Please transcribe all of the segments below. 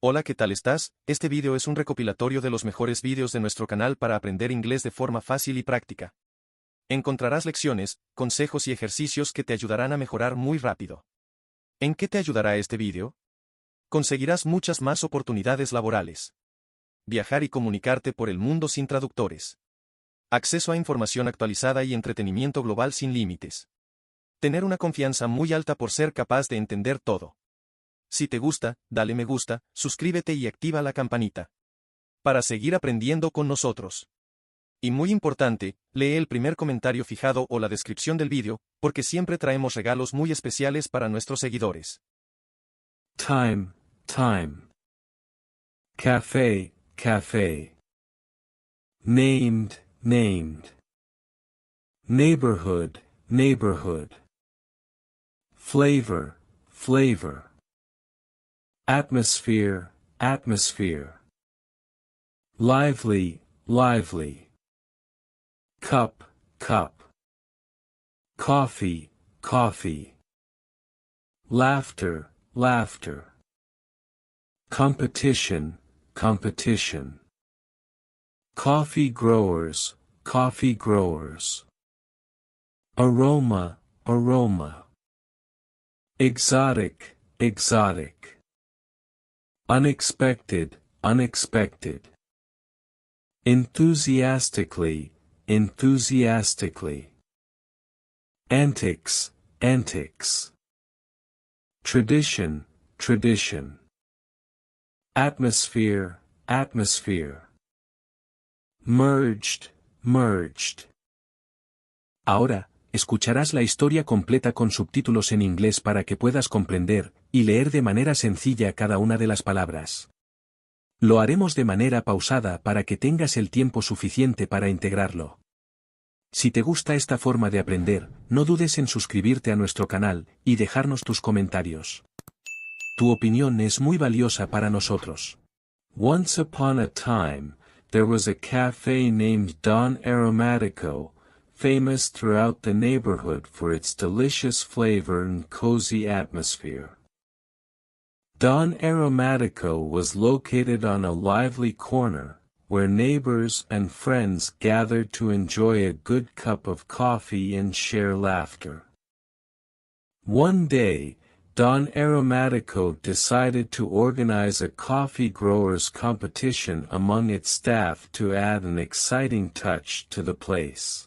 Hola, ¿qué tal estás? Este vídeo es un recopilatorio de los mejores vídeos de nuestro canal para aprender inglés de forma fácil y práctica. Encontrarás lecciones, consejos y ejercicios que te ayudarán a mejorar muy rápido. ¿En qué te ayudará este vídeo? Conseguirás muchas más oportunidades laborales. Viajar y comunicarte por el mundo sin traductores. Acceso a información actualizada y entretenimiento global sin límites. Tener una confianza muy alta por ser capaz de entender todo. Si te gusta, dale me gusta, suscríbete y activa la campanita. Para seguir aprendiendo con nosotros. Y muy importante, lee el primer comentario fijado o la descripción del vídeo, porque siempre traemos regalos muy especiales para nuestros seguidores. Time. Cafe. Named. Neighborhood. Flavor. Atmosphere. Lively. Cup. Coffee. Laughter. Competition. Coffee growers. Aroma. Exotic. Unexpected. Enthusiastically. Antics. Tradition. Atmosphere. Merged. Ahora, escucharás la historia completa con subtítulos en inglés para que puedas comprender y leer de manera sencilla cada una de las palabras. Lo haremos de manera pausada para que tengas el tiempo suficiente para integrarlo. Si te gusta esta forma de aprender, no dudes en suscribirte a nuestro canal y dejarnos tus comentarios. Tu opinión es muy valiosa para nosotros. Once upon a time, there was a cafe named Don Aromatico, famous throughout the neighborhood for its delicious flavor and cozy atmosphere. Don Aromatico was located on a lively corner, where neighbors and friends gathered to enjoy a good cup of coffee and share laughter. One day, Don Aromatico decided to organize a coffee growers competition among its staff to add an exciting touch to the place.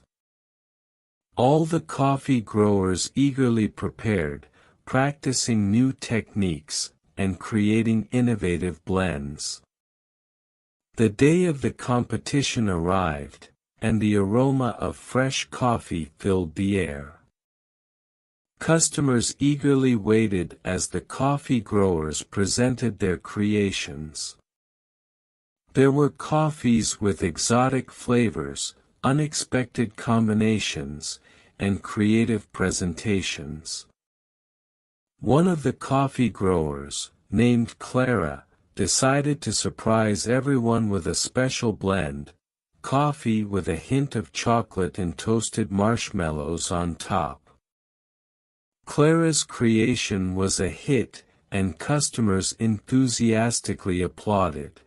All the coffee growers eagerly prepared, practicing new techniques, and creating innovative blends. The day of the competition arrived, and the aroma of fresh coffee filled the air. Customers eagerly waited as the coffee growers presented their creations. There were coffees with exotic flavors, unexpected combinations, and creative presentations. One of the coffee growers, named Clara, decided to surprise everyone with a special blend, coffee with a hint of chocolate and toasted marshmallows on top. Clara's creation was a hit, and customers enthusiastically applauded.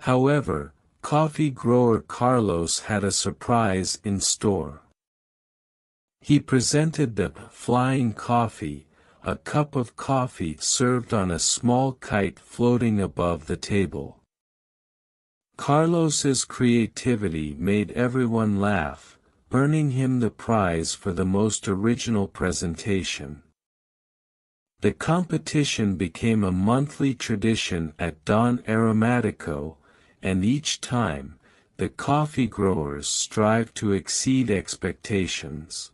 However, coffee grower Carlos had a surprise in store. He presented the flying coffee, a cup of coffee served on a small kite floating above the table. Carlos's creativity made everyone laugh, earning him the prize for the most original presentation. The competition became a monthly tradition at Don Aromatico, and each time, the coffee growers strived to exceed expectations.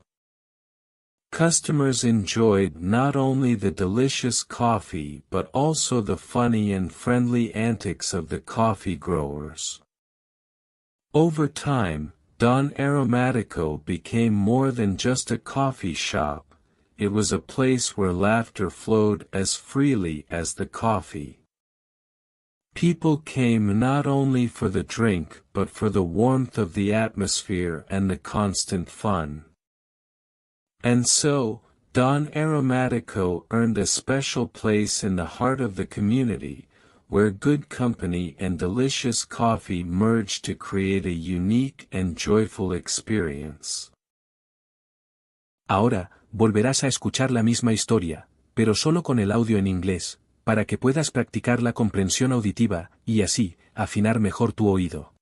Customers enjoyed not only the delicious coffee but also the funny and friendly antics of the coffee growers. Over time, Don Aromatico became more than just a coffee shop, it was a place where laughter flowed as freely as the coffee. People came not only for the drink but for the warmth of the atmosphere and the constant fun. And so, Don Aromatico earned a special place in the heart of the community, where good company and delicious coffee merge to create a unique and joyful experience. Ahora, volverás a escuchar la misma historia, pero solo con el audio en inglés, para que puedas practicar la comprensión auditiva, y así, afinar mejor tu oído.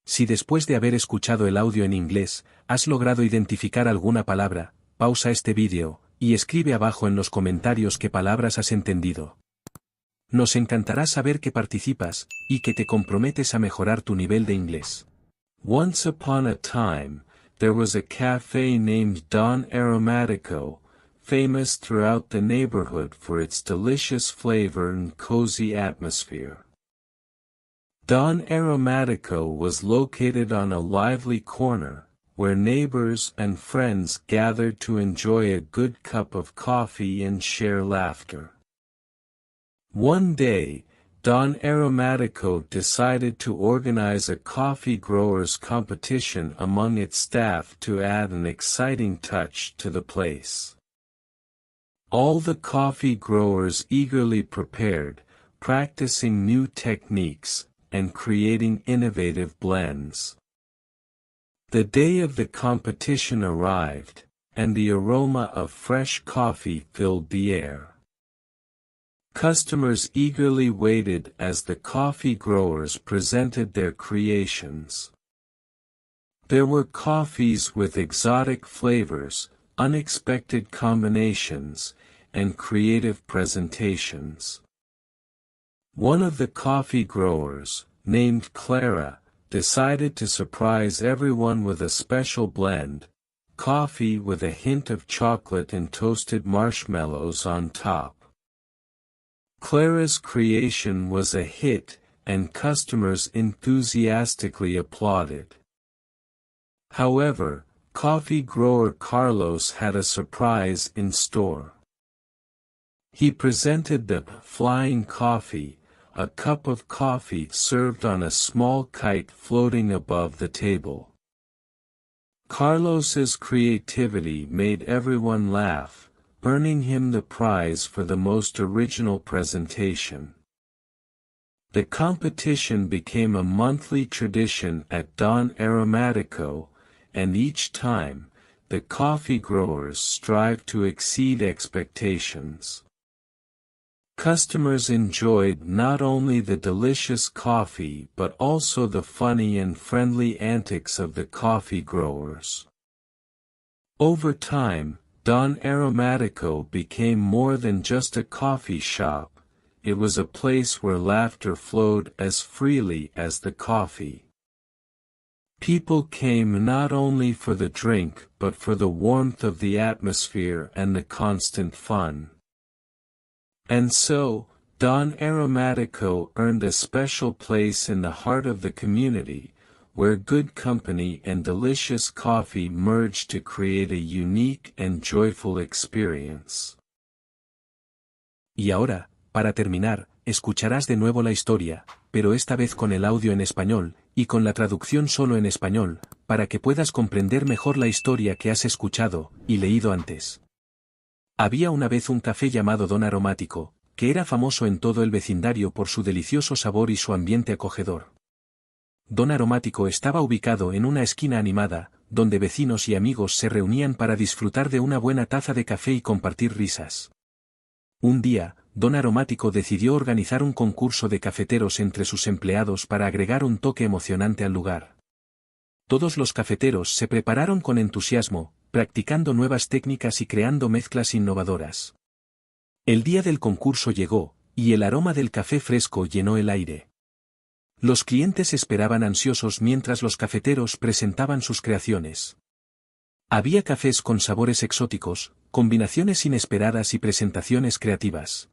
Si después de haber escuchado el audio en inglés, has logrado identificar alguna palabra, pausa este vídeo, y escribe abajo en los comentarios qué palabras has entendido. Nos encantará saber que participas, y que te comprometes a mejorar tu nivel de inglés. Once upon a time, there was a cafe named Don Aromatico, famous throughout the neighborhood for its delicious flavor and cozy atmosphere. Don Aromatico was located on a lively corner, where neighbors and friends gathered to enjoy a good cup of coffee and share laughter. One day, Don Aromatico decided to organize a coffee growers' competition among its staff to add an exciting touch to the place. All the coffee growers eagerly prepared, practicing new techniques, and creating innovative blends. The day of the competition arrived, and the aroma of fresh coffee filled the air. Customers eagerly waited as the coffee growers presented their creations. There were coffees with exotic flavors, unexpected combinations, and creative presentations. One of the coffee growers, named Clara, decided to surprise everyone with a special blend, coffee with a hint of chocolate and toasted marshmallows on top. Clara's creation was a hit, and customers enthusiastically applauded. However, coffee grower Carlos had a surprise in store. He presented the flying coffee, a cup of coffee served on a small kite floating above the table. Carlos's creativity made everyone laugh, earning him the prize for the most original presentation. The competition became a monthly tradition at Don Aromatico, and each time, the coffee growers strived to exceed expectations. Customers enjoyed not only the delicious coffee but also the funny and friendly antics of the coffee growers. Over time, Don Aromatico became more than just a coffee shop, it was a place where laughter flowed as freely as the coffee. People came not only for the drink but for the warmth of the atmosphere and the constant fun. And so, Don Aromatico earned a special place in the heart of the community, where good company and delicious coffee merged to create a unique and joyful experience. Y ahora, para terminar, escucharás de nuevo la historia, pero esta vez con el audio en español, y con la traducción solo en español, para que puedas comprender mejor la historia que has escuchado y leído antes. Había una vez un café llamado Don Aromático, que era famoso en todo el vecindario por su delicioso sabor y su ambiente acogedor. Don Aromático estaba ubicado en una esquina animada, donde vecinos y amigos se reunían para disfrutar de una buena taza de café y compartir risas. Un día, Don Aromático decidió organizar un concurso de cafeteros entre sus empleados para agregar un toque emocionante al lugar. Todos los cafeteros se prepararon con entusiasmo, practicando nuevas técnicas y creando mezclas innovadoras. El día del concurso llegó, y el aroma del café fresco llenó el aire. Los clientes esperaban ansiosos mientras los cafeteros presentaban sus creaciones. Había cafés con sabores exóticos, combinaciones inesperadas y presentaciones creativas.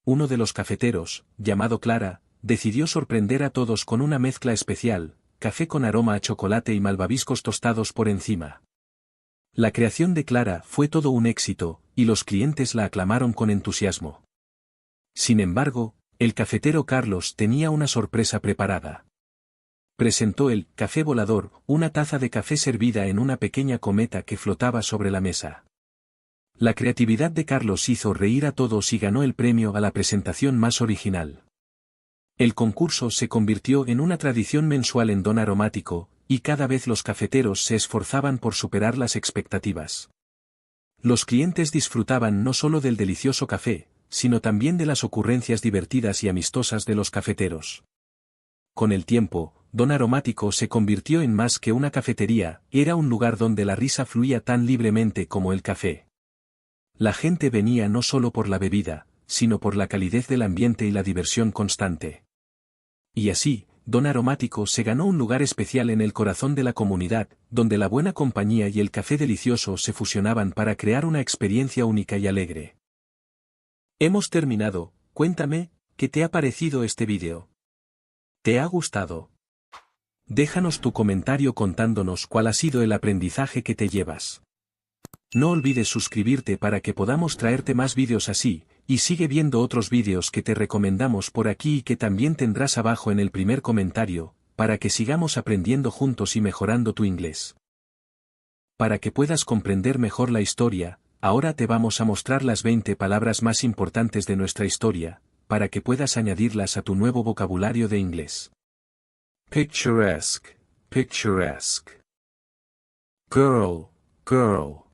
Uno de los cafeteros, llamado Clara, decidió sorprender a todos con una mezcla especial, café con aroma a chocolate y malvaviscos tostados por encima. La creación de Clara fue todo un éxito, y los clientes la aclamaron con entusiasmo. Sin embargo, el cafetero Carlos tenía una sorpresa preparada. Presentó el café volador, una taza de café servida en una pequeña cometa que flotaba sobre la mesa. La creatividad de Carlos hizo reír a todos y ganó el premio a la presentación más original. El concurso se convirtió en una tradición mensual en Don Aromático, y cada vez los cafeteros se esforzaban por superar las expectativas. Los clientes disfrutaban no solo del delicioso café, sino también de las ocurrencias divertidas y amistosas de los cafeteros. Con el tiempo, Don Aromático se convirtió en más que una cafetería, era un lugar donde la risa fluía tan libremente como el café. La gente venía no solo por la bebida, sino por la calidez del ambiente y la diversión constante. Y así, Don Aromático se ganó un lugar especial en el corazón de la comunidad, donde la buena compañía y el café delicioso se fusionaban para crear una experiencia única y alegre. Hemos terminado, cuéntame, ¿qué te ha parecido este vídeo? ¿Te ha gustado? Déjanos tu comentario contándonos cuál ha sido el aprendizaje que te llevas. No olvides suscribirte para que podamos traerte más vídeos así, y sigue viendo otros vídeos que te recomendamos por aquí y que también tendrás abajo en el primer comentario, para que sigamos aprendiendo juntos y mejorando tu inglés. Para que puedas comprender mejor la historia, ahora te vamos a mostrar las 20 palabras más importantes de nuestra historia, para que puedas añadirlas a tu nuevo vocabulario de inglés. Picturesque, picturesque. Girl, girl.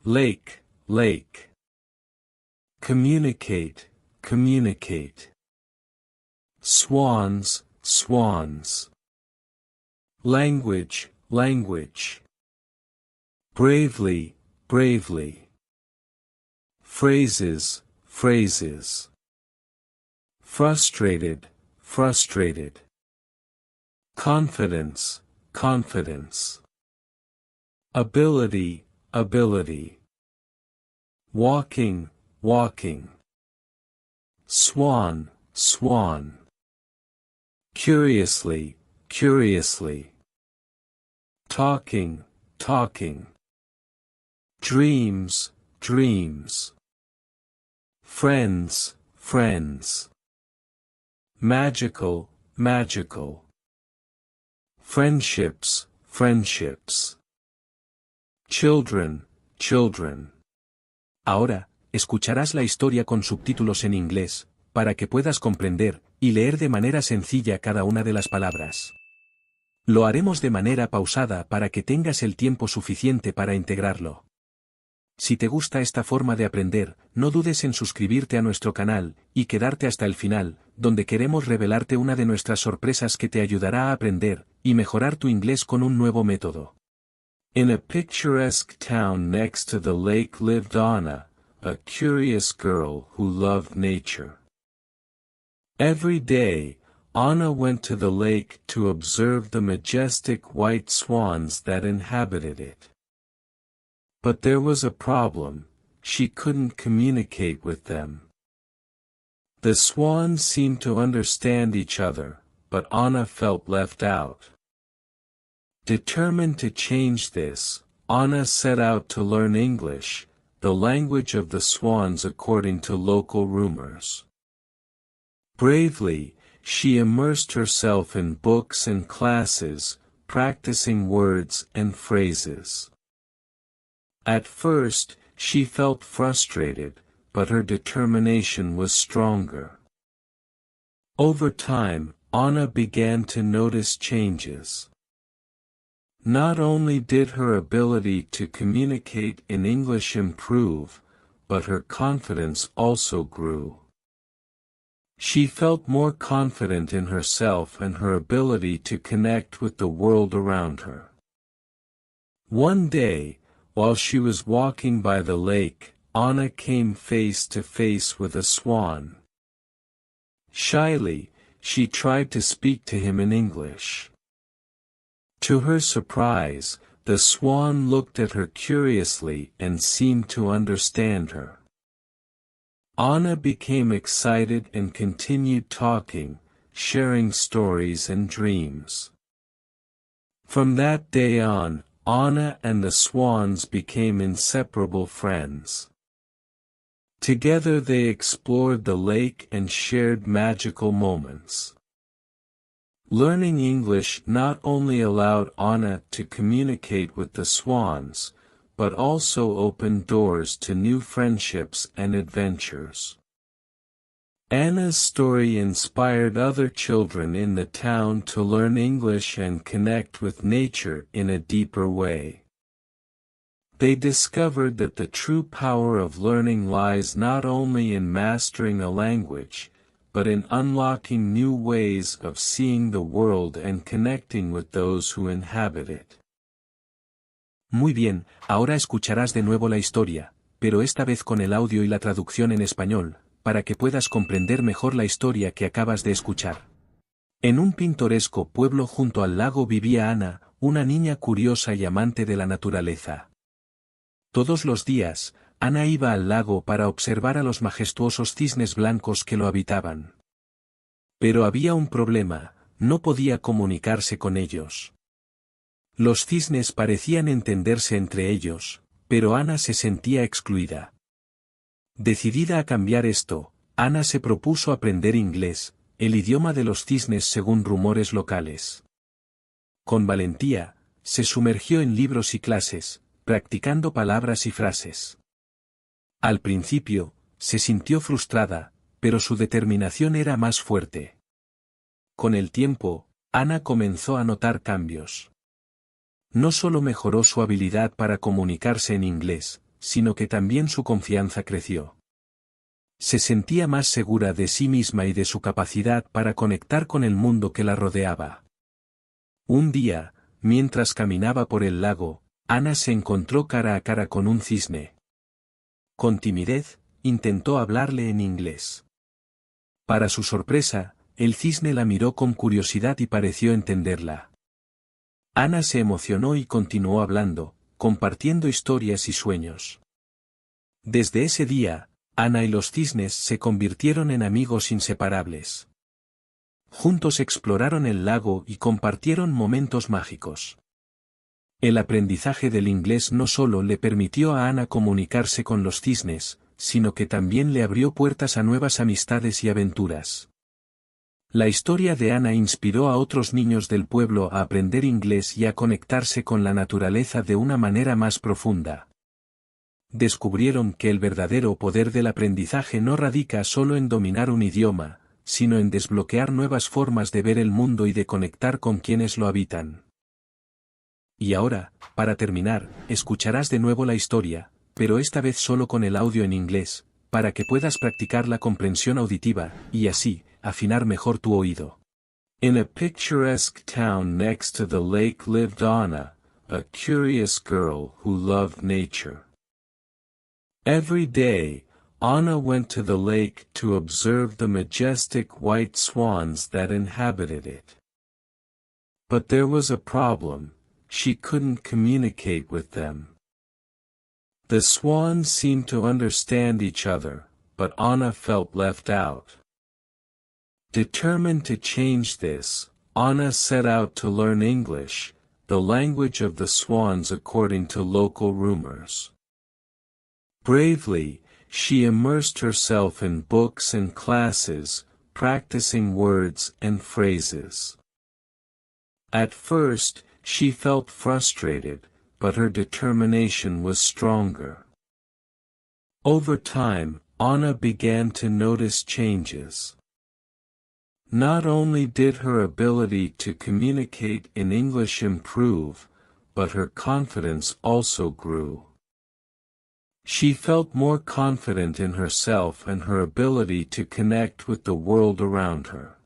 Lake, lake. Communicate, communicate. Swans, swans. Language, language. Bravely, bravely. Phrases, phrases. Frustrated, frustrated. Confidence, confidence. Ability, ability. Walking, walking. Swan, swan. Curiously, curiously. Talking, talking. Dreams, dreams. Friends, friends. Magical, magical. Friendships, friendships. Children, children. Ahora, escucharás la historia con subtítulos en inglés, para que puedas comprender y leer de manera sencilla cada una de las palabras. Lo haremos de manera pausada para que tengas el tiempo suficiente para integrarlo. Si te gusta esta forma de aprender, no dudes en suscribirte a nuestro canal y quedarte hasta el final, donde queremos revelarte una de nuestras sorpresas que te ayudará a aprender y mejorar tu inglés con un nuevo método. In a picturesque town next to the lake lived Anna, a curious girl who loved nature. Every day, Anna went to the lake to observe the majestic white swans that inhabited it. But there was a problem, she couldn't communicate with them. The swans seemed to understand each other, but Anna felt left out. Determined to change this, Anna set out to learn English, the language of the swans according to local rumors. Bravely, she immersed herself in books and classes, practicing words and phrases. At first, she felt frustrated, but her determination was stronger. Over time, Anna began to notice changes. Not only did her ability to communicate in English improve, but her confidence also grew. She felt more confident in herself and her ability to connect with the world around her. One day, while she was walking by the lake, Anna came face to face with a swan. Shyly, she tried to speak to him in English. To her surprise, the swan looked at her curiously and seemed to understand her. Anna became excited and continued talking, sharing stories and dreams. From that day on, Anna and the swans became inseparable friends. Together they explored the lake and shared magical moments. Learning English not only allowed Anna to communicate with the swans, but also opened doors to new friendships and adventures. Anna's story inspired other children in the town to learn English and connect with nature in a deeper way. They discovered that the true power of learning lies not only in mastering a language, but in unlocking new ways of seeing the world and connecting with those who inhabit it. Muy bien, ahora escucharás de nuevo la historia, pero esta vez con el audio y la traducción en español, para que puedas comprender mejor la historia que acabas de escuchar. En un pintoresco pueblo junto al lago vivía Ana, una niña curiosa y amante de la naturaleza. Todos los días, Ana iba al lago para observar a los majestuosos cisnes blancos que lo habitaban. Pero había un problema, no podía comunicarse con ellos. Los cisnes parecían entenderse entre ellos, pero Ana se sentía excluida. Decidida a cambiar esto, Ana se propuso aprender inglés, el idioma de los cisnes según rumores locales. Con valentía, se sumergió en libros y clases, practicando palabras y frases. Al principio, se sintió frustrada, pero su determinación era más fuerte. Con el tiempo, Ana comenzó a notar cambios. No solo mejoró su habilidad para comunicarse en inglés, sino que también su confianza creció. Se sentía más segura de sí misma y de su capacidad para conectar con el mundo que la rodeaba. Un día, mientras caminaba por el lago, Ana se encontró cara a cara con un cisne. Con timidez, intentó hablarle en inglés. Para su sorpresa, el cisne la miró con curiosidad y pareció entenderla. Ana se emocionó y continuó hablando, compartiendo historias y sueños. Desde ese día, Ana y los cisnes se convirtieron en amigos inseparables. Juntos exploraron el lago y compartieron momentos mágicos. El aprendizaje del inglés no solo le permitió a Ana comunicarse con los cisnes, sino que también le abrió puertas a nuevas amistades y aventuras. La historia de Ana inspiró a otros niños del pueblo a aprender inglés y a conectarse con la naturaleza de una manera más profunda. Descubrieron que el verdadero poder del aprendizaje no radica solo en dominar un idioma, sino en desbloquear nuevas formas de ver el mundo y de conectar con quienes lo habitan. Y ahora, para terminar, escucharás de nuevo la historia, pero esta vez solo con el audio en inglés, para que puedas practicar la comprensión auditiva, y así, afinar mejor tu oído. In a picturesque town next to the lake lived Anna, a curious girl who loved nature. Every day, Anna went to the lake to observe the majestic white swans that inhabited it. But there was a problem. She couldn't communicate with them. The swans seemed to understand each other, but Anna felt left out. Determined to change this, Anna set out to learn English, the language of the swans according to local rumors. Bravely, she immersed herself in books and classes, practicing words and phrases. At first, she felt frustrated, but her determination was stronger. Over time, Anna began to notice changes. Not only did her ability to communicate in English improve, but her confidence also grew. She felt more confident in herself and her ability to connect with the world around her.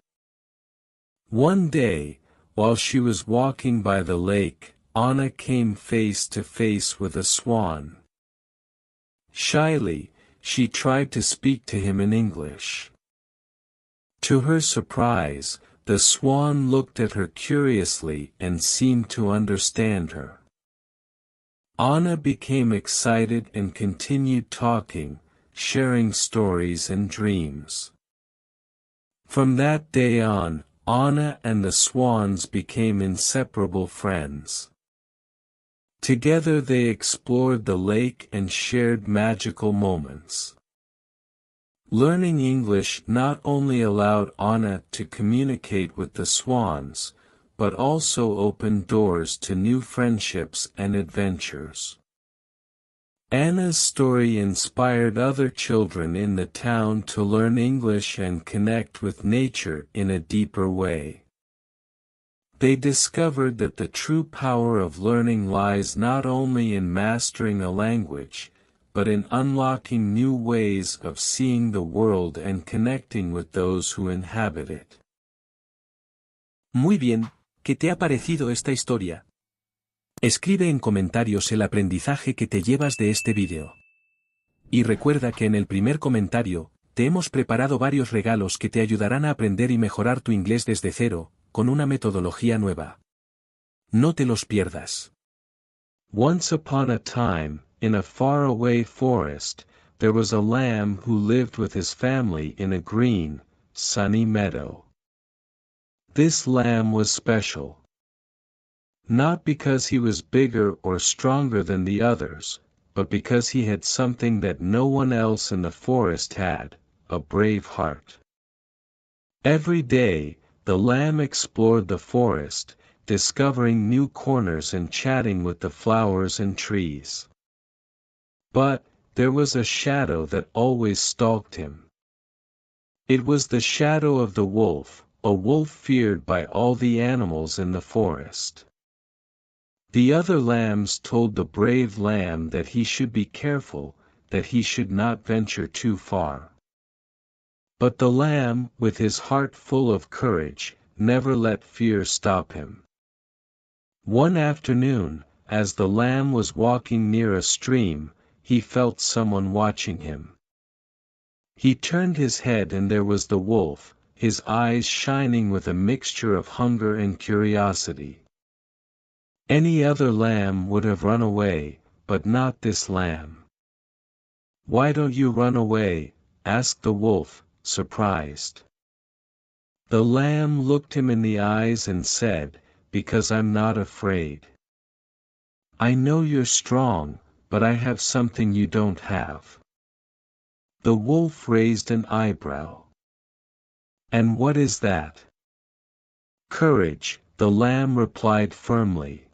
One day, while she was walking by the lake, Anna came face to face with a swan. Shyly, she tried to speak to him in English. To her surprise, the swan looked at her curiously and seemed to understand her. Anna became excited and continued talking, sharing stories and dreams. From that day on, Anna and the swans became inseparable friends. Together they explored the lake and shared magical moments. Learning English not only allowed Anna to communicate with the swans, but also opened doors to new friendships and adventures. Anna's story inspired other children in the town to learn English and connect with nature in a deeper way. They discovered that the true power of learning lies not only in mastering a language, but in unlocking new ways of seeing the world and connecting with those who inhabit it. Muy bien, ¿qué te ha parecido esta historia? Escribe en comentarios el aprendizaje que te llevas de este vídeo. Y recuerda que en el primer comentario, te hemos preparado varios regalos que te ayudarán a aprender y mejorar tu inglés desde cero, con una metodología nueva. No te los pierdas. Once upon a time, in a faraway forest, there was a lamb who lived with his family in a green, sunny meadow. This lamb was special. Not because he was bigger or stronger than the others, but because he had something that no one else in the forest had, a brave heart. Every day, the lamb explored the forest, discovering new corners and chatting with the flowers and trees. But, there was a shadow that always stalked him. It was the shadow of the wolf, a wolf feared by all the animals in the forest. The other lambs told the brave lamb that he should be careful, that he should not venture too far. But the lamb, with his heart full of courage, never let fear stop him. One afternoon, as the lamb was walking near a stream, he felt someone watching him. He turned his head and there was the wolf, his eyes shining with a mixture of hunger and curiosity. Any other lamb would have run away, but not this lamb. "Why don't you run away?" asked the wolf, surprised. The lamb looked him in the eyes and said, "Because I'm not afraid. I know you're strong, but I have something you don't have." The wolf raised an eyebrow. "And what is that?" "Courage," the lamb replied firmly.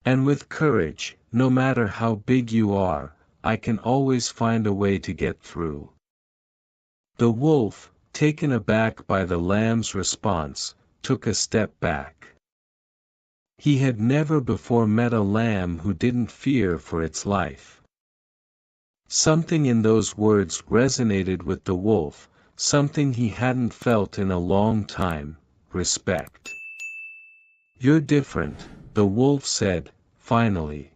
"And with courage, no matter how big you are, I can always find a way to get through." The wolf, taken aback by the lamb's response, took a step back. He had never before met a lamb who didn't fear for its life. Something in those words resonated with the wolf, something he hadn't felt in a long time: respect. "You're different," the wolf said, finally.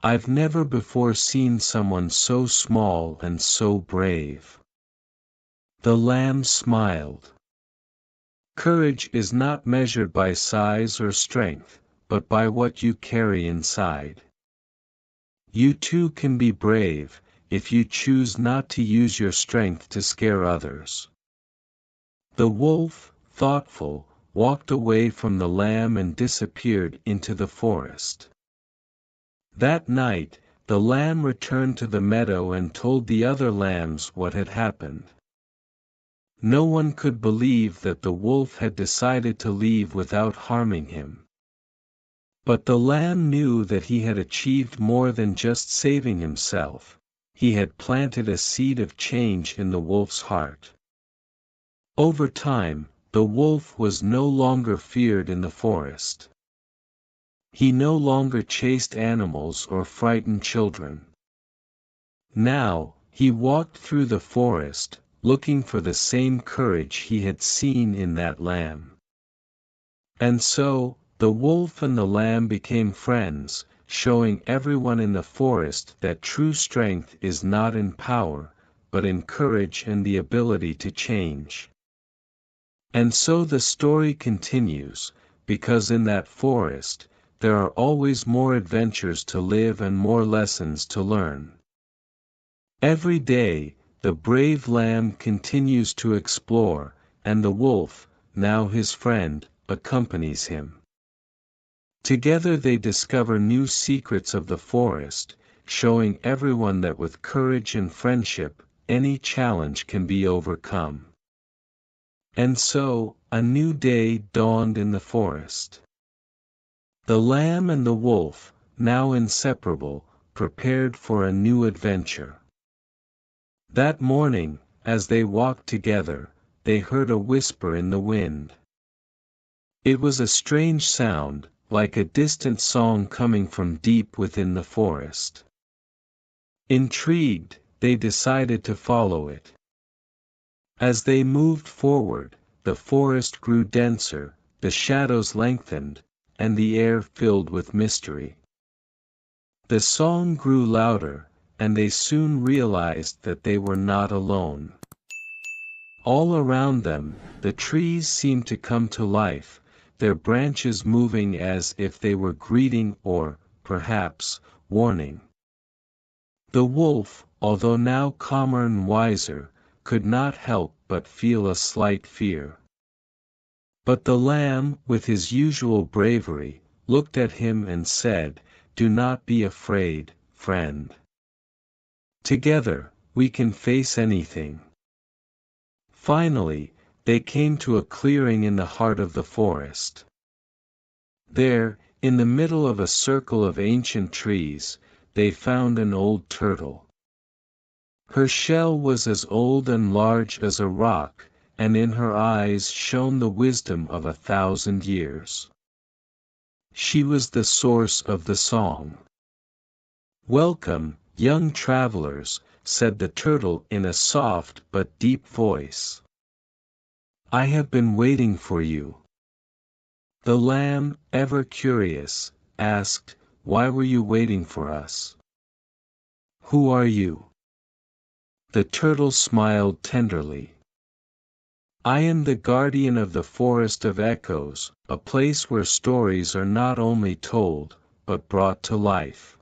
"I've never before seen someone so small and so brave." The lamb smiled. "Courage is not measured by size or strength, but by what you carry inside. You too can be brave, if you choose not to use your strength to scare others." The wolf, thoughtful, walked away from the lamb and disappeared into the forest. That night, the lamb returned to the meadow and told the other lambs what had happened. No one could believe that the wolf had decided to leave without harming him. But the lamb knew that he had achieved more than just saving himself. He had planted a seed of change in the wolf's heart. Over time, the wolf was no longer feared in the forest. He no longer chased animals or frightened children. Now, he walked through the forest, looking for the same courage he had seen in that lamb. And so, the wolf and the lamb became friends, showing everyone in the forest that true strength is not in power, but in courage and the ability to change. And so the story continues, because in that forest, there are always more adventures to live and more lessons to learn. Every day, the brave lamb continues to explore, and the wolf, now his friend, accompanies him. Together they discover new secrets of the forest, showing everyone that with courage and friendship, any challenge can be overcome. And so, a new day dawned in the forest. The lamb and the wolf, now inseparable, prepared for a new adventure. That morning, as they walked together, they heard a whisper in the wind. It was a strange sound, like a distant song coming from deep within the forest. Intrigued, they decided to follow it. As they moved forward, the forest grew denser, the shadows lengthened, and the air filled with mystery. The song grew louder, and they soon realized that they were not alone. All around them, the trees seemed to come to life, their branches moving as if they were greeting or, perhaps, warning. The wolf, although now calmer and wiser, could not help but feel a slight fear. But the lamb, with his usual bravery, looked at him and said, "Do not be afraid, friend. Together, we can face anything." Finally, they came to a clearing in the heart of the forest. There, in the middle of a circle of ancient trees, they found an old turtle. Her shell was as old and large as a rock, and in her eyes shone the wisdom of 1,000 years. She was the source of the song. "Welcome, young travelers," said the turtle in a soft but deep voice. "I have been waiting for you." The lamb, ever curious, asked, "Why were you waiting for us? Who are you?" The turtle smiled tenderly. "I am the guardian of the forest of echoes, a place where stories are not only told, but brought to life.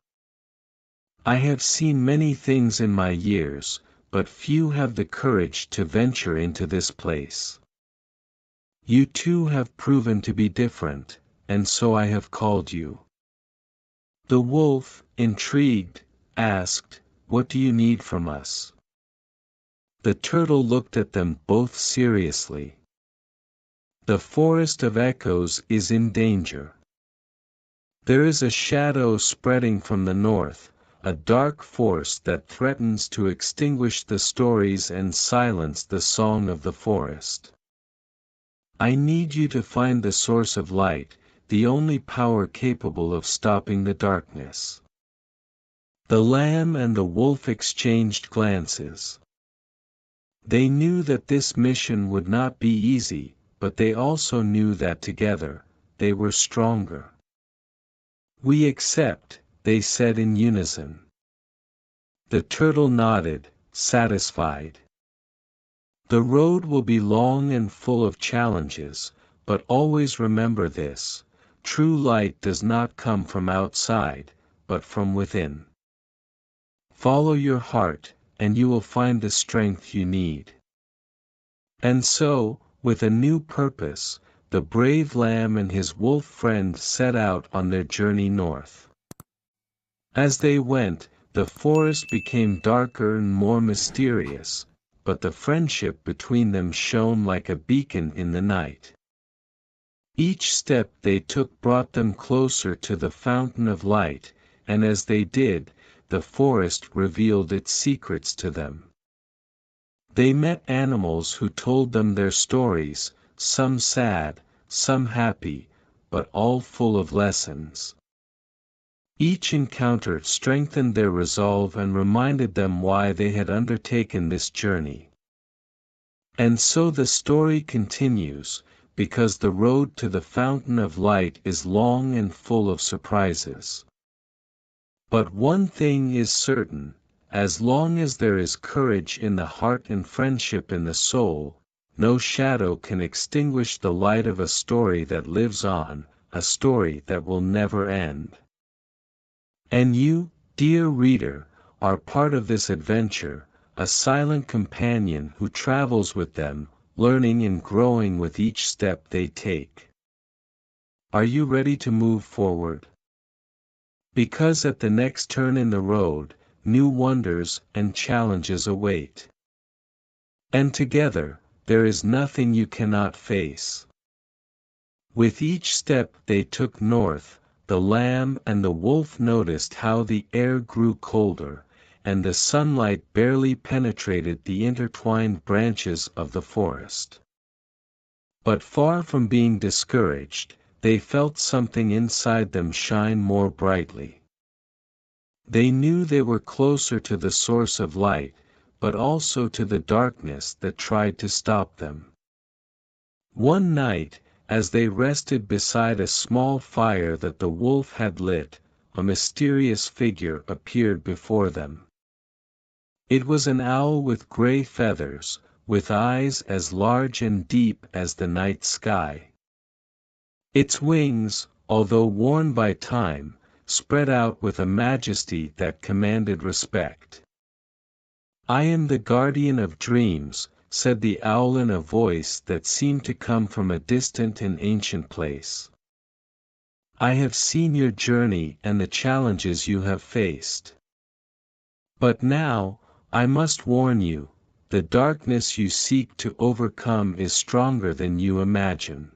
I have seen many things in my years, but few have the courage to venture into this place. You too have proven to be different, and so I have called you." The wolf, intrigued, asked, "What do you need from us?" The turtle looked at them both seriously. "The forest of echoes is in danger. There is a shadow spreading from the north, a dark force that threatens to extinguish the stories and silence the song of the forest. I need you to find the source of light, the only power capable of stopping the darkness." The lamb and the wolf exchanged glances. They knew that this mission would not be easy, but they also knew that together, they were stronger. "We accept," they said in unison. The turtle nodded, satisfied. "The road will be long and full of challenges, but always remember this: true light does not come from outside, but from within. Follow your heart, and you will find the strength you need." And so, with a new purpose, the brave lamb and his wolf friend set out on their journey north. As they went, the forest became darker and more mysterious, but the friendship between them shone like a beacon in the night. Each step they took brought them closer to the fountain of light, and as they did, the forest revealed its secrets to them. They met animals who told them their stories, some sad, some happy, but all full of lessons. Each encounter strengthened their resolve and reminded them why they had undertaken this journey. And so the story continues, because the road to the fountain of light is long and full of surprises. But one thing is certain: as long as there is courage in the heart and friendship in the soul, no shadow can extinguish the light of a story that lives on, a story that will never end. And you, dear reader, are part of this adventure, a silent companion who travels with them, learning and growing with each step they take. Are you ready to move forward? Because at the next turn in the road, new wonders and challenges await. And together, there is nothing you cannot face. With each step they took north, the lamb and the wolf noticed how the air grew colder, and the sunlight barely penetrated the intertwined branches of the forest. But far from being discouraged, they felt something inside them shine more brightly. They knew they were closer to the source of light, but also to the darkness that tried to stop them. One night, as they rested beside a small fire that the wolf had lit, a mysterious figure appeared before them. It was an owl with gray feathers, with eyes as large and deep as the night sky. Its wings, although worn by time, spread out with a majesty that commanded respect. "I am the guardian of dreams," said the owl in a voice that seemed to come from a distant and ancient place. "I have seen your journey and the challenges you have faced. But now, I must warn you, the darkness you seek to overcome is stronger than you imagine."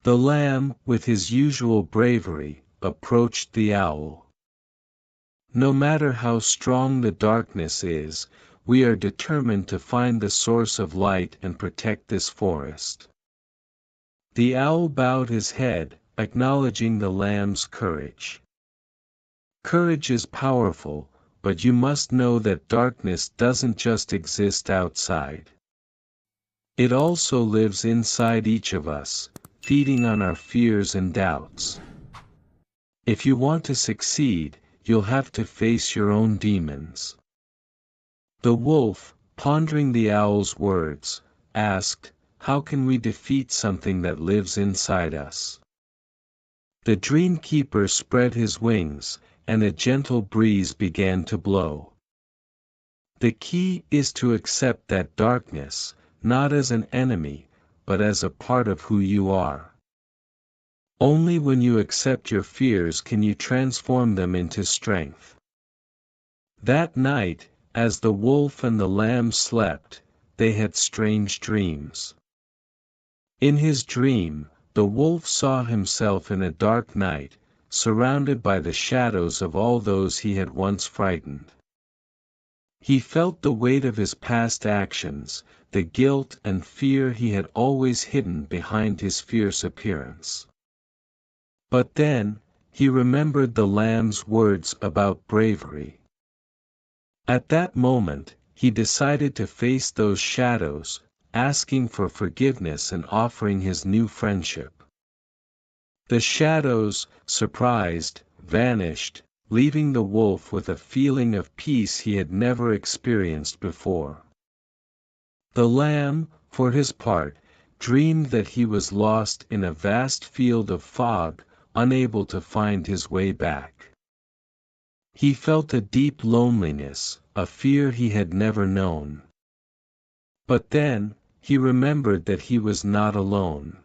The lamb, with his usual bravery, approached the owl. "No matter how strong the darkness is, we are determined to find the source of light and protect this forest." The owl bowed his head, acknowledging the lamb's courage. "Courage is powerful, but you must know that darkness doesn't just exist outside. It also lives inside each of us, feeding on our fears and doubts. If you want to succeed, you'll have to face your own demons." The wolf, pondering the owl's words, asked, "How can we defeat something that lives inside us?" The dream keeper spread his wings, and a gentle breeze began to blow. "The key is to accept that darkness, not as an enemy, but as a part of who you are. Only when you accept your fears can you transform them into strength." That night, as the wolf and the lamb slept, they had strange dreams. In his dream, the wolf saw himself in a dark night, surrounded by the shadows of all those he had once frightened. He felt the weight of his past actions, the guilt and fear he had always hidden behind his fierce appearance. But then, he remembered the lamb's words about bravery. At that moment, he decided to face those shadows, asking for forgiveness and offering his new friendship. The shadows, surprised, vanished, leaving the wolf with a feeling of peace he had never experienced before. The lamb, for his part, dreamed that he was lost in a vast field of fog, unable to find his way back. He felt a deep loneliness, a fear he had never known. But then, he remembered that he was not alone.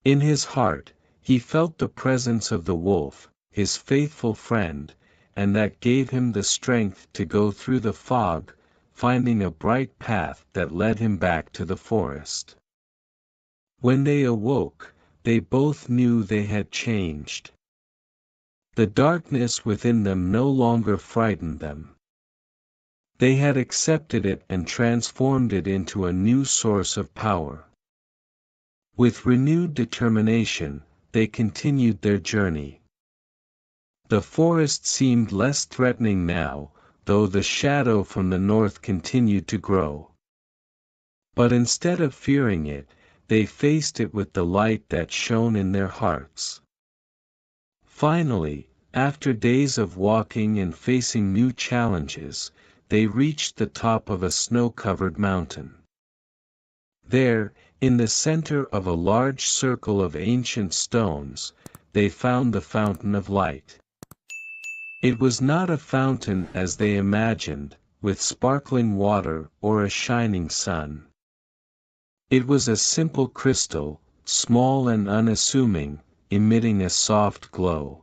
In his heart, he felt the presence of the wolf, his faithful friend, and that gave him the strength to go through the fog, finding a bright path that led him back to the forest. When they awoke, they both knew they had changed. The darkness within them no longer frightened them. They had accepted it and transformed it into a new source of power. With renewed determination, they continued their journey. The forest seemed less threatening now, though the shadow from the north continued to grow. But instead of fearing it, they faced it with the light that shone in their hearts. Finally, after days of walking and facing new challenges, they reached the top of a snow-covered mountain. There, in the center of a large circle of ancient stones, they found the fountain of light. It was not a fountain as they imagined, with sparkling water or a shining sun. It was a simple crystal, small and unassuming, emitting a soft glow.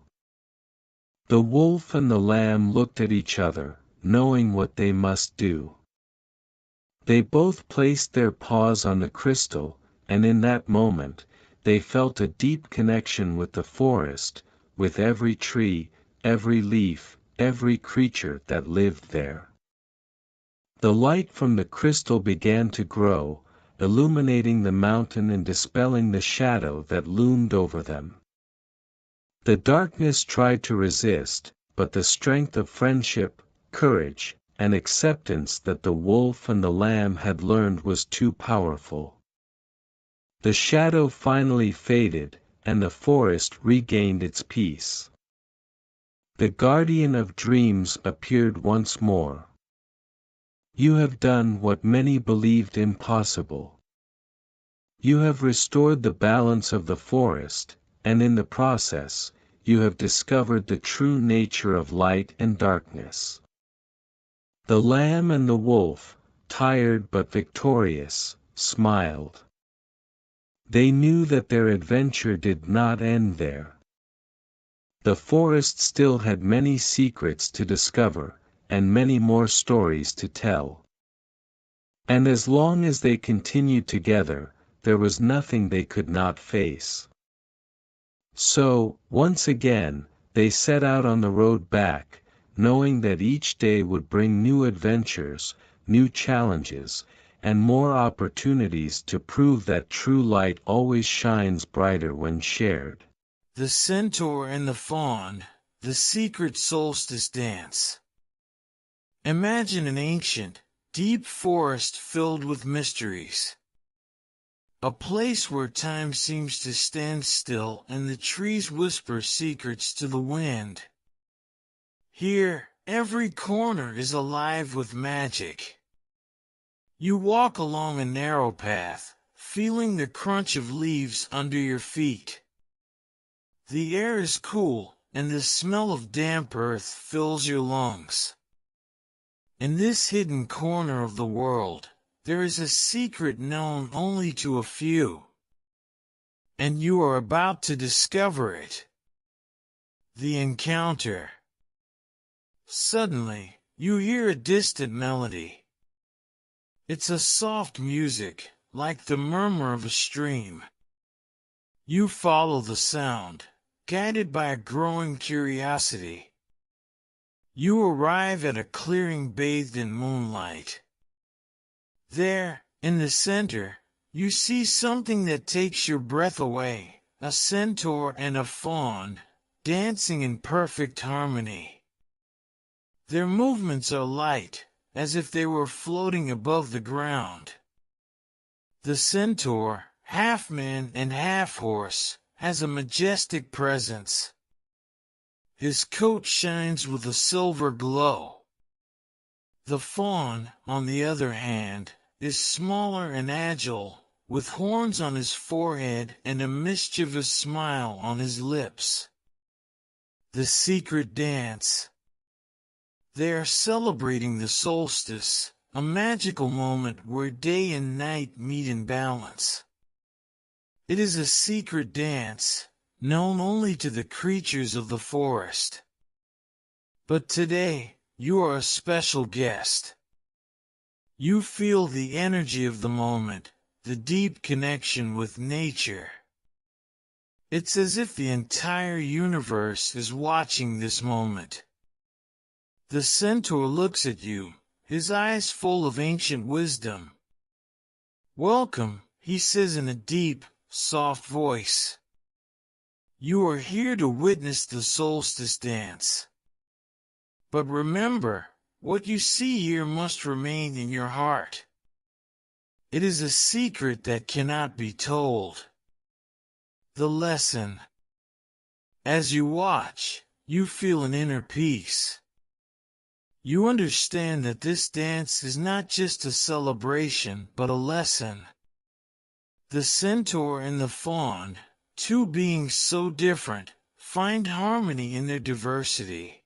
The wolf and the lamb looked at each other, knowing what they must do. They both placed their paws on the crystal, and in that moment, they felt a deep connection with the forest, with every tree, every leaf, every creature that lived there. The light from the crystal began to grow, illuminating the mountain and dispelling the shadow that loomed over them. The darkness tried to resist, but the strength of friendship, courage, and acceptance that the wolf and the lamb had learned was too powerful. The shadow finally faded, and the forest regained its peace. The guardian of dreams appeared once more. You have done what many believed impossible. You have restored the balance of the forest, and in the process, you have discovered the true nature of light and darkness. The lamb and the wolf, tired but victorious, smiled. They knew that their adventure did not end there. The forest still had many secrets to discover, and many more stories to tell. And as long as they continued together, there was nothing they could not face. So, once again, they set out on the road back, knowing that each day would bring new adventures, new challenges, and more opportunities to prove that true light always shines brighter when shared. The Centaur and the Faun, the secret solstice dance. Imagine an ancient, deep forest filled with mysteries. A place where time seems to stand still and the trees whisper secrets to the wind. Here, every corner is alive with magic. You walk along a narrow path, feeling the crunch of leaves under your feet. The air is cool, and the smell of damp earth fills your lungs. In this hidden corner of the world, there is a secret known only to a few. And you are about to discover it. The encounter. Suddenly, you hear a distant melody. It's a soft music, like the murmur of a stream. You follow the sound, guided by a growing curiosity. You arrive at a clearing bathed in moonlight. There, in the center, you see something that takes your breath away, a centaur and a faun, dancing in perfect harmony. Their movements are light, as if they were floating above the ground. The centaur, half man and half horse, has a majestic presence. His coat shines with a silver glow. The faun, on the other hand, is smaller and agile, with horns on his forehead and a mischievous smile on his lips. The secret dance. They are celebrating the solstice, a magical moment where day and night meet in balance. It is a secret dance, known only to the creatures of the forest. But today, you are a special guest. You feel the energy of the moment, the deep connection with nature. It's as if the entire universe is watching this moment. The centaur looks at you, his eyes full of ancient wisdom. "Welcome," he says in a deep, soft voice. "You are here to witness the solstice dance. But remember, what you see here must remain in your heart. It is a secret that cannot be told." The lesson. As you watch, you feel an inner peace. You understand that this dance is not just a celebration but a lesson. The centaur and the faun, two beings so different, find harmony in their diversity.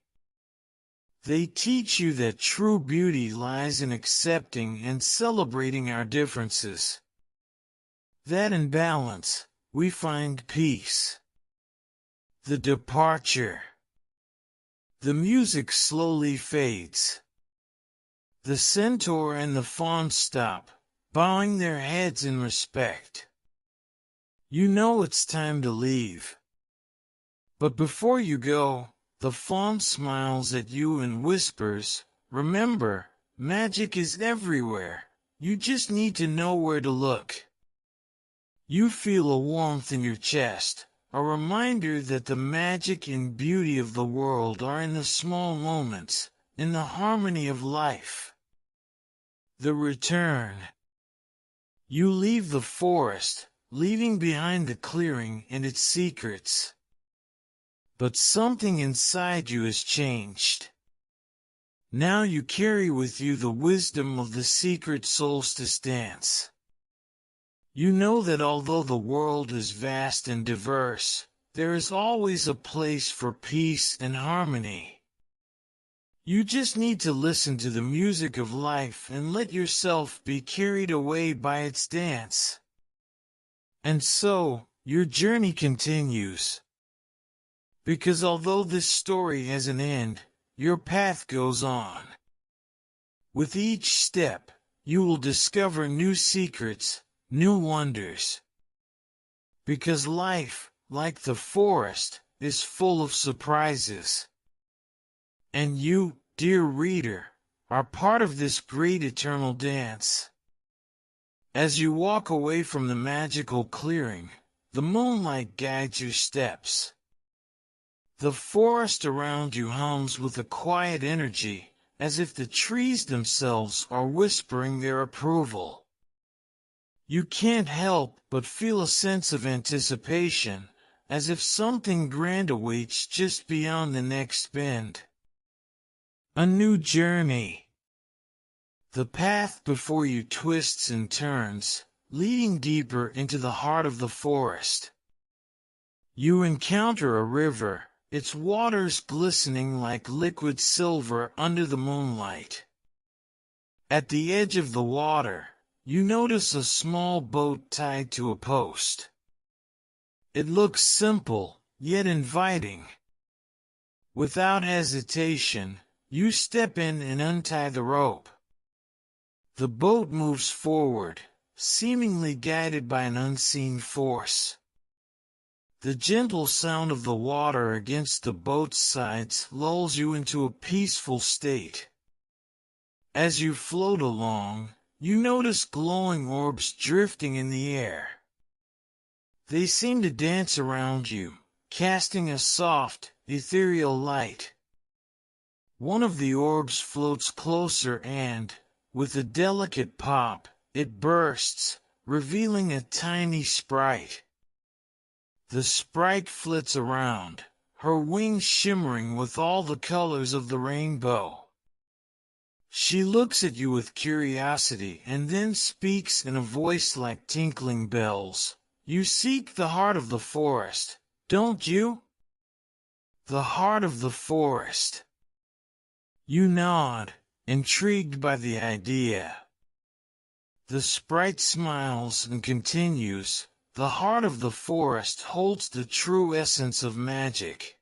They teach you that true beauty lies in accepting and celebrating our differences. That in balance, we find peace. The departure. The music slowly fades. The centaur and the faun stop, bowing their heads in respect. You know it's time to leave. But before you go, the fawn smiles at you and whispers, "Remember, magic is everywhere. You just need to know where to look." You feel a warmth in your chest, a reminder that the magic and beauty of the world are in the small moments, in the harmony of life. The return. You leave the forest, leaving behind the clearing and its secrets. But something inside you has changed. Now you carry with you the wisdom of the secret solstice dance. You know that although the world is vast and diverse, there is always a place for peace and harmony. You just need to listen to the music of life and let yourself be carried away by its dance. And so, your journey continues. Because although this story has an end, your path goes on. With each step, you will discover new secrets, new wonders. Because life, like the forest, is full of surprises. And you, dear reader, are part of this great eternal dance. As you walk away from the magical clearing, the moonlight guides your steps. The forest around you hums with a quiet energy, as if the trees themselves are whispering their approval. You can't help but feel a sense of anticipation, as if something grand awaits just beyond the next bend. A new journey. The path before you twists and turns, leading deeper into the heart of the forest. You encounter a river, its waters glistening like liquid silver under the moonlight. At the edge of the water, you notice a small boat tied to a post. It looks simple, yet inviting. Without hesitation, you step in and untie the rope. The boat moves forward, seemingly guided by an unseen force. The gentle sound of the water against the boat's sides lulls you into a peaceful state. As you float along, you notice glowing orbs drifting in the air. They seem to dance around you, casting a soft, ethereal light. One of the orbs floats closer and, with a delicate pop, it bursts, revealing a tiny sprite. The sprite flits around, her wings shimmering with all the colors of the rainbow. She looks at you with curiosity and then speaks in a voice like tinkling bells. "You seek the heart of the forest, don't you?" The heart of the forest. You nod, intrigued by the idea. The sprite smiles and continues. The heart of the forest holds the true essence of magic.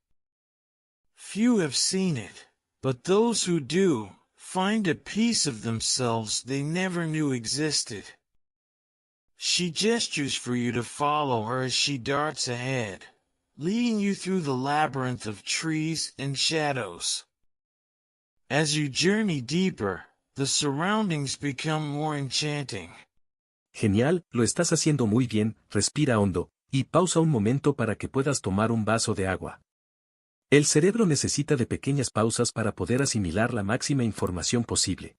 Few have seen it, but those who do find a piece of themselves they never knew existed. She gestures for you to follow her as she darts ahead, leading you through the labyrinth of trees and shadows. As you journey deeper, the surroundings become more enchanting. Genial, lo estás haciendo muy bien, respira hondo, y pausa un momento para que puedas tomar un vaso de agua. El cerebro necesita de pequeñas pausas para poder asimilar la máxima información posible.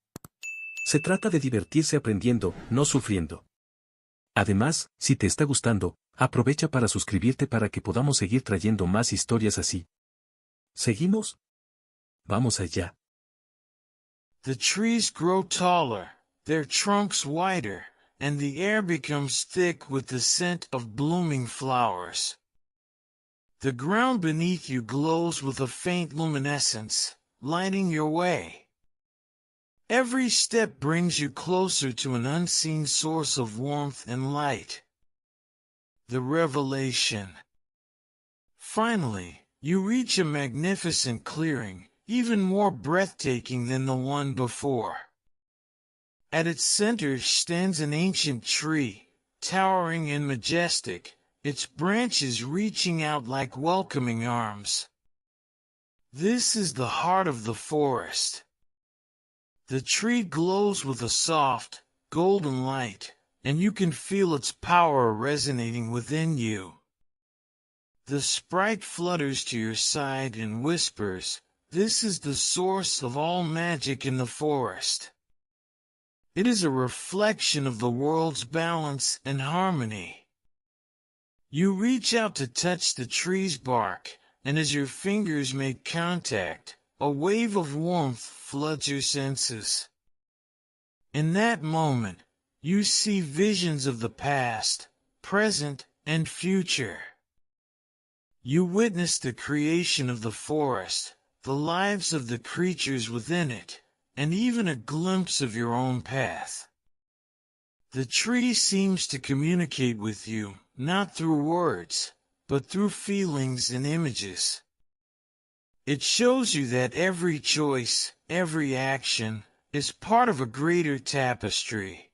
Se trata de divertirse aprendiendo, no sufriendo. Además, si te está gustando, aprovecha para suscribirte para que podamos seguir trayendo más historias así. ¿Seguimos? Vamos allá. The trees grow taller, their trunks wider, and the air becomes thick with the scent of blooming flowers. The ground beneath you glows with a faint luminescence, lighting your way. Every step brings you closer to an unseen source of warmth and light. The revelation. Finally, you reach a magnificent clearing, even more breathtaking than the one before. At its center stands an ancient tree, towering and majestic, its branches reaching out like welcoming arms. This is the heart of the forest. The tree glows with a soft, golden light, and you can feel its power resonating within you. The sprite flutters to your side and whispers, "This is the source of all magic in the forest." It is a reflection of the world's balance and harmony. You reach out to touch the tree's bark, and as your fingers make contact, a wave of warmth floods your senses. In that moment, you see visions of the past, present, and future. You witness the creation of the forest, the lives of the creatures within it, and even a glimpse of your own path. The tree seems to communicate with you, not through words, but through feelings and images. It shows you that every choice, every action, is part of a greater tapestry.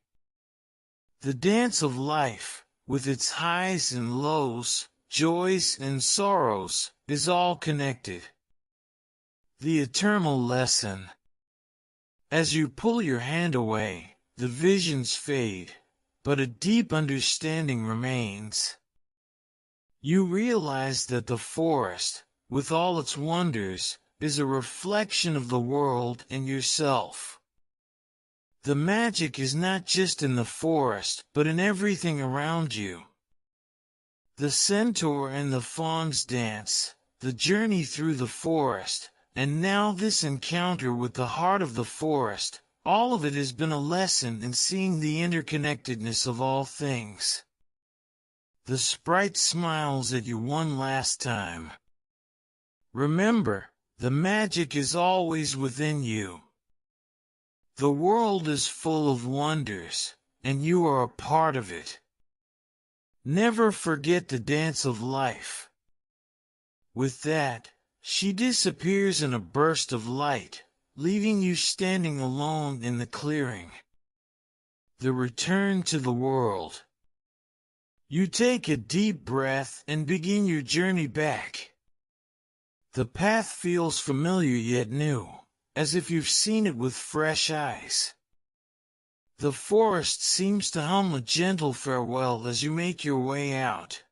The dance of life, with its highs and lows, joys and sorrows, is all connected. The eternal lesson. As you pull your hand away, the visions fade, but a deep understanding remains. You realize that the forest, with all its wonders, is a reflection of the world and yourself. The magic is not just in the forest, but in everything around you. The centaur and the fawn's dance, the journey through the forest, and now this encounter with the heart of the forest, all of it has been a lesson in seeing the interconnectedness of all things. The sprite smiles at you one last time. Remember, the magic is always within you. The world is full of wonders, and you are a part of it. Never forget the dance of life. With that, she disappears in a burst of light, leaving you standing alone in the clearing. The return to the world. You take a deep breath and begin your journey back. The path feels familiar yet new, as if you've seen it with fresh eyes. The forest seems to hum a gentle farewell as you make your way out.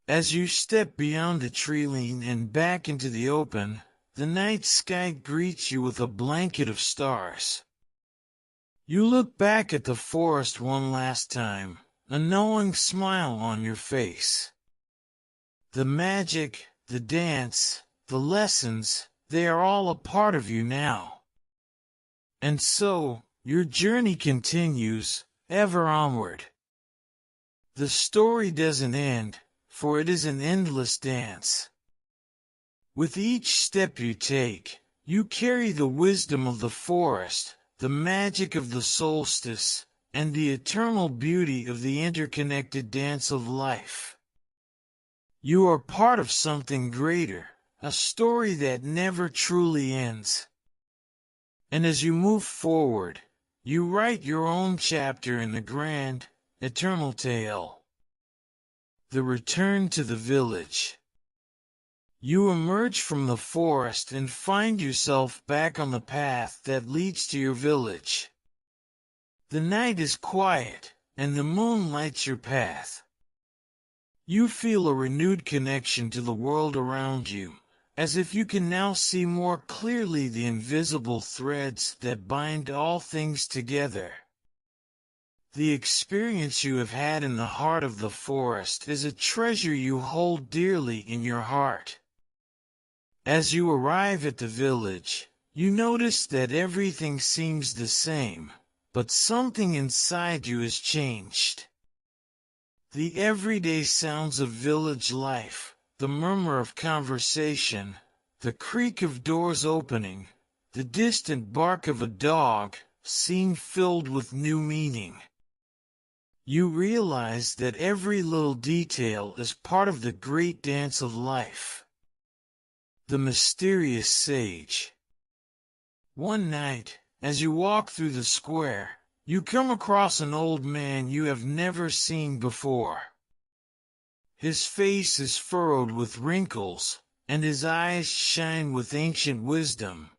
As you step beyond the tree line and back into the open, the night sky greets you with a blanket of stars. You look back at the forest one last time, a knowing smile on your face. The magic, the dance, the lessons, they are all a part of you now. And so, your journey continues, ever onward. The story doesn't end, for it is an endless dance. With each step you take, you carry the wisdom of the forest, the magic of the solstice, and the eternal beauty of the interconnected dance of life. You are part of something greater, a story that never truly ends. And as you move forward, you write your own chapter in the grand, eternal tale. The return to the village. You emerge from the forest and find yourself back on the path that leads to your village. The night is quiet, and the moon lights your path. You feel a renewed connection to the world around you, as if you can now see more clearly the invisible threads that bind all things together. The experience you have had in the heart of the forest is a treasure you hold dearly in your heart. As you arrive at the village, you notice that everything seems the same, but something inside you has changed. The everyday sounds of village life, the murmur of conversation, the creak of doors opening, the distant bark of a dog, seem filled with new meaning. You realize that every little detail is part of the great dance of life. The mysterious sage. One night, as you walk through the square, you come across an old man you have never seen before. His face is furrowed with wrinkles, and his eyes shine with ancient wisdom.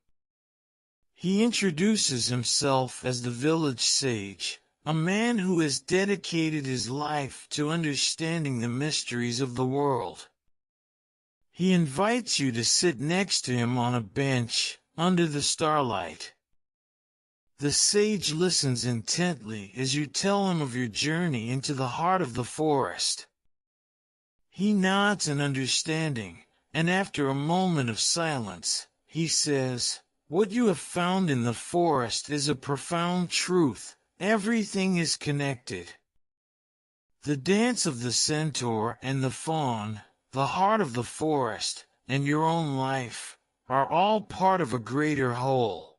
He introduces himself as the village sage, a man who has dedicated his life to understanding the mysteries of the world. He invites you to sit next to him on a bench, under the starlight. The sage listens intently as you tell him of your journey into the heart of the forest. He nods in understanding, and after a moment of silence, he says, "What you have found in the forest is a profound truth. Everything is connected. The dance of the centaur and the faun, the heart of the forest, and your own life, are all part of a greater whole.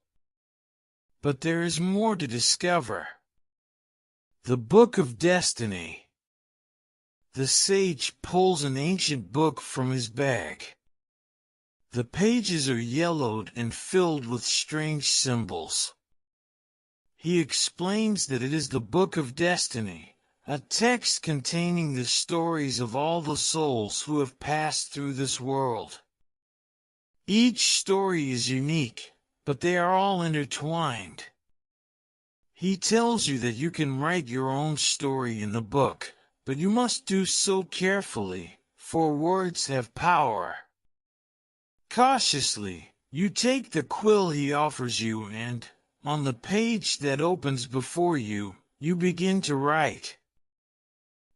But there is more to discover. The Book of Destiny." The sage pulls an ancient book from his bag. The pages are yellowed and filled with strange symbols. He explains that it is the Book of Destiny, a text containing the stories of all the souls who have passed through this world. Each story is unique, but they are all intertwined. He tells you that you can write your own story in the book, but you must do so carefully, for words have power. Cautiously, you take the quill he offers you and, on the page that opens before you, you begin to write.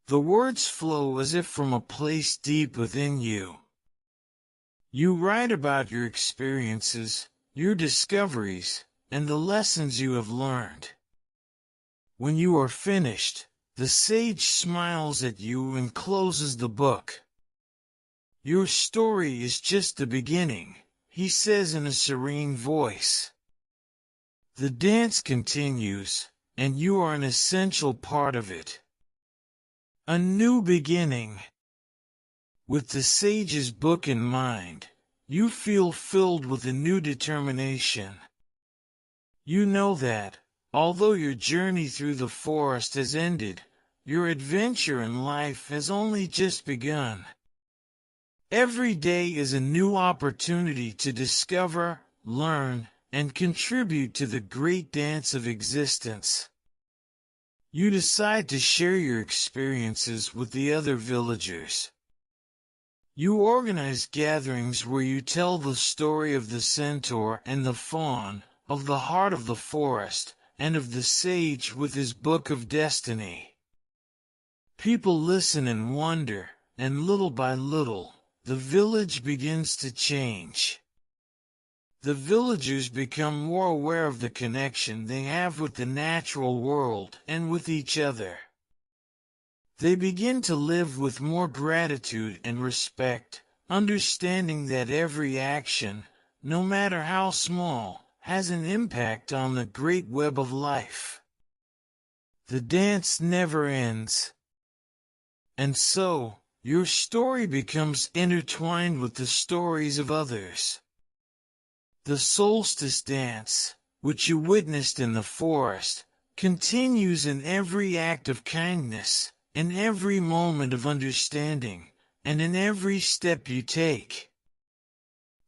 The words flow as if from a place deep within you. You write about your experiences, your discoveries, and the lessons you have learned. When you are finished, the sage smiles at you and closes the book. "Your story is just the beginning," he says in a serene voice. "The dance continues, and you are an essential part of it. A new beginning." With the sage's book in mind, you feel filled with a new determination. You know that, although your journey through the forest has ended, your adventure in life has only just begun. Every day is a new opportunity to discover, learn, and contribute to the great dance of existence. You decide to share your experiences with the other villagers. You organize gatherings where you tell the story of the centaur and the faun, of the heart of the forest, and of the sage with his book of destiny. People listen and wonder, and little by little, the village begins to change. The villagers become more aware of the connection they have with the natural world and with each other. They begin to live with more gratitude and respect, understanding that every action, no matter how small, has an impact on the great web of life. The dance never ends. And so, your story becomes intertwined with the stories of others. The solstice dance, which you witnessed in the forest, continues in every act of kindness, in every moment of understanding, and in every step you take.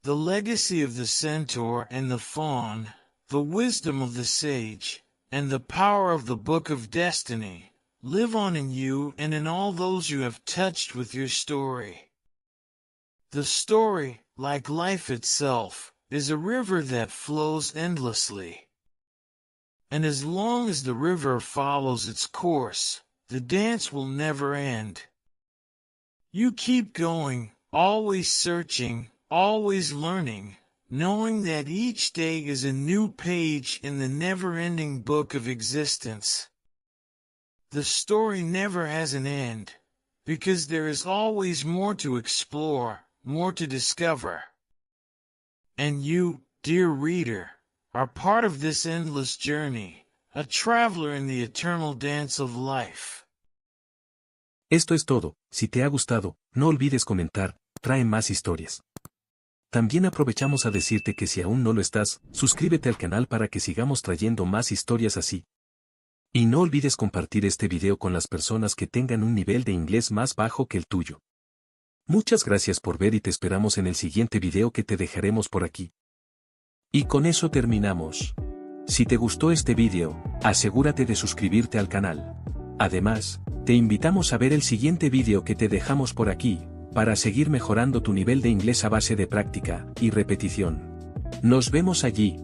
The legacy of the centaur and the faun, the wisdom of the sage, and the power of the Book of Destiny live on in you and in all those you have touched with your story. The story, like life itself, is a river that flows endlessly. And as long as the river follows its course, the dance will never end. You keep going, always searching, always learning, knowing that each day is a new page in the never-ending book of existence. The story never has an end, because there is always more to explore, more to discover. And you, dear reader, are part of this endless journey, a traveler in the eternal dance of life. Esto es todo. Si te ha gustado, no olvides comentar, trae más historias. También aprovechamos a decirte que si aún no lo estás, suscríbete al canal para que sigamos trayendo más historias así. Y no olvides compartir este video con las personas que tengan un nivel de inglés más bajo que el tuyo. Muchas gracias por ver y te esperamos en el siguiente video que te dejaremos por aquí. Y con eso terminamos. Si te gustó este vídeo, asegúrate de suscribirte al canal. Además, te invitamos a ver el siguiente vídeo que te dejamos por aquí, para seguir mejorando tu nivel de inglés a base de práctica y repetición. Nos vemos allí.